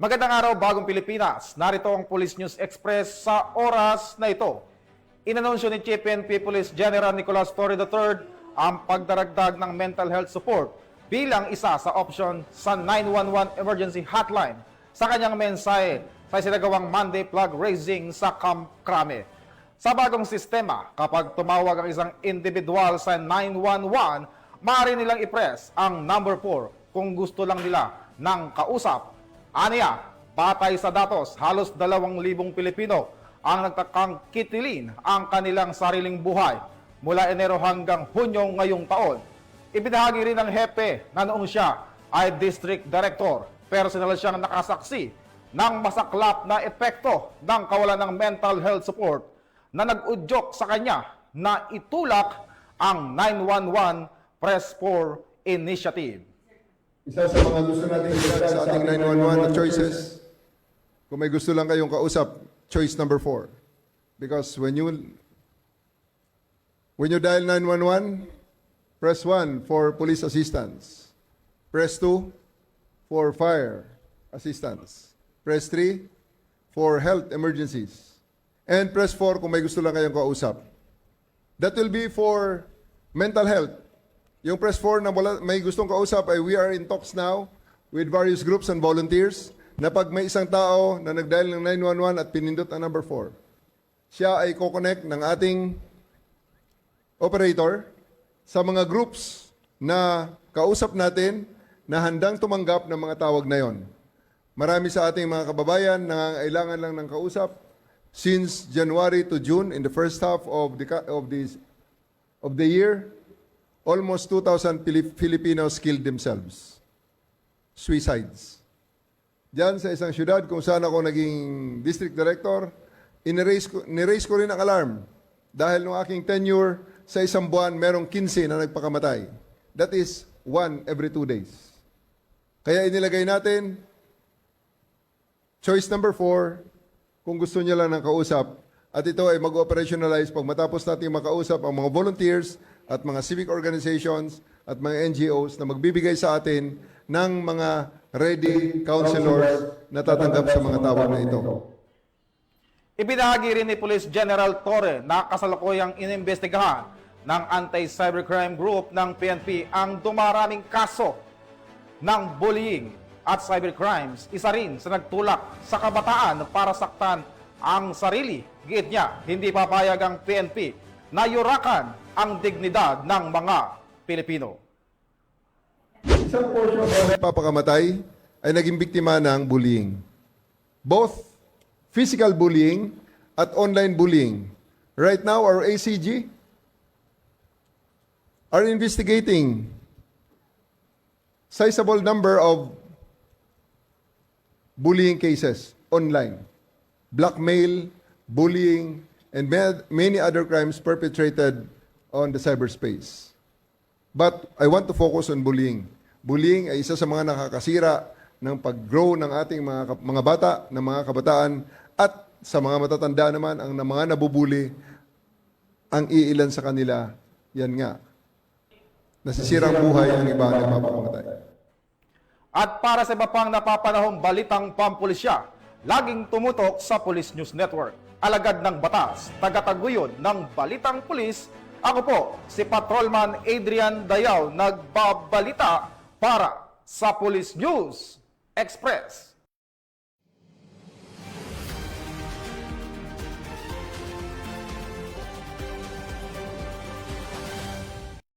Magandang araw, Bagong Pilipinas. Narito ang Police News Express sa oras na ito. Inanunsyo ni Chief PNP Police General Nicolas Torre III ang pagdaragdag ng mental health support bilang isa sa option sa 911 emergency hotline sa kanyang mensahe sa sinagawang Monday flag raising sa Camp Crame. Sa bagong sistema, kapag tumawag ang isang individual sa 911, maaari nilang i-press ang number 4 kung gusto lang nila ng kausap. Aniya, batay sa datos, halos 2,000 Pilipino ang nagtakang kitilin ang kanilang sariling buhay mula Enero hanggang Hunyo ngayong taon. Ibinahagi rin ng hepe na noong siya ay District Director. Personal siyang nakasaksi ng masaklap na epekto ng kawalan ng mental health support na nag-udyok sa kanya na itulak ang 911 Press 4 Initiative. Isa sa mga gusto natin ilagay sa ating 911 na choices, kung may gusto lang kayong kausap, choice number 4. Because when you dial 911, press 1 for police assistance. Press 2 for fire assistance. Press 3 for health emergencies. And press 4 kung may gusto lang kayong kausap. That will be for mental health. Yung press 4 na may gustong kausap ay we are in talks now with various groups and volunteers na pag may isang tao na nag-dial ng 911 at pinindot ang number 4, siya ay ko-connect ng ating operator sa mga groups na kausap natin na handang tumanggap ng mga tawag na yon. Marami sa ating mga kababayan na kailangan lang ng kausap since January to June in the first half of the year. Almost 2,000 Filipinos killed themselves. Suicides. Diyan sa isang syudad kung saan ako naging district director, niraise ko rin ang alarm. Dahil nung aking tenure, sa isang buwan, merong 15 na nagpakamatay. That is 1 every 2 days. Kaya inilagay natin, choice number 4, kung gusto niya lang ng kausap, at ito ay mag-operationalize pag matapos natin makausap ang mga volunteers at mga civic organizations at mga NGOs na magbibigay sa atin ng mga ready counselors na tatanggap sa mga tawag na ito. Ibinahagi rin ni Police General Torre na kasalukuyang inimbestigahan ng Anti-Cybercrime Group ng PNP ang dumaraming kaso ng bullying at cybercrimes. Isa rin sa nagtulak sa kabataan para saktan ang sarili. Giit niya, hindi papayag ang PNP na yurakan ang dignidad ng mga Pilipino. Isang portion ng papakamatay ay naging biktima ng bullying. Both physical bullying at online bullying. Right now, our ACG are investigating sizable number of bullying cases online. Blackmail, bullying, and many other crimes perpetrated on the cyberspace. But I want to focus on bullying. Bullying ay isa sa mga nakakasira ng pag-grow ng ating mga bata, ng mga kabataan, at sa mga matatanda naman, ang mga nabubuli, ang iilan sa kanila, yan nga. Nasisirang buhay ang iba nagpapakamatay. At para sa iba pang napapanahong balitang pampulisya, laging tumutok sa Police News Network. Alagad ng batas, tagataguyod ng Balitang Pulis. Ako po, si Patrolman Adrian Dayaw, nagbabalita para sa Police News Express.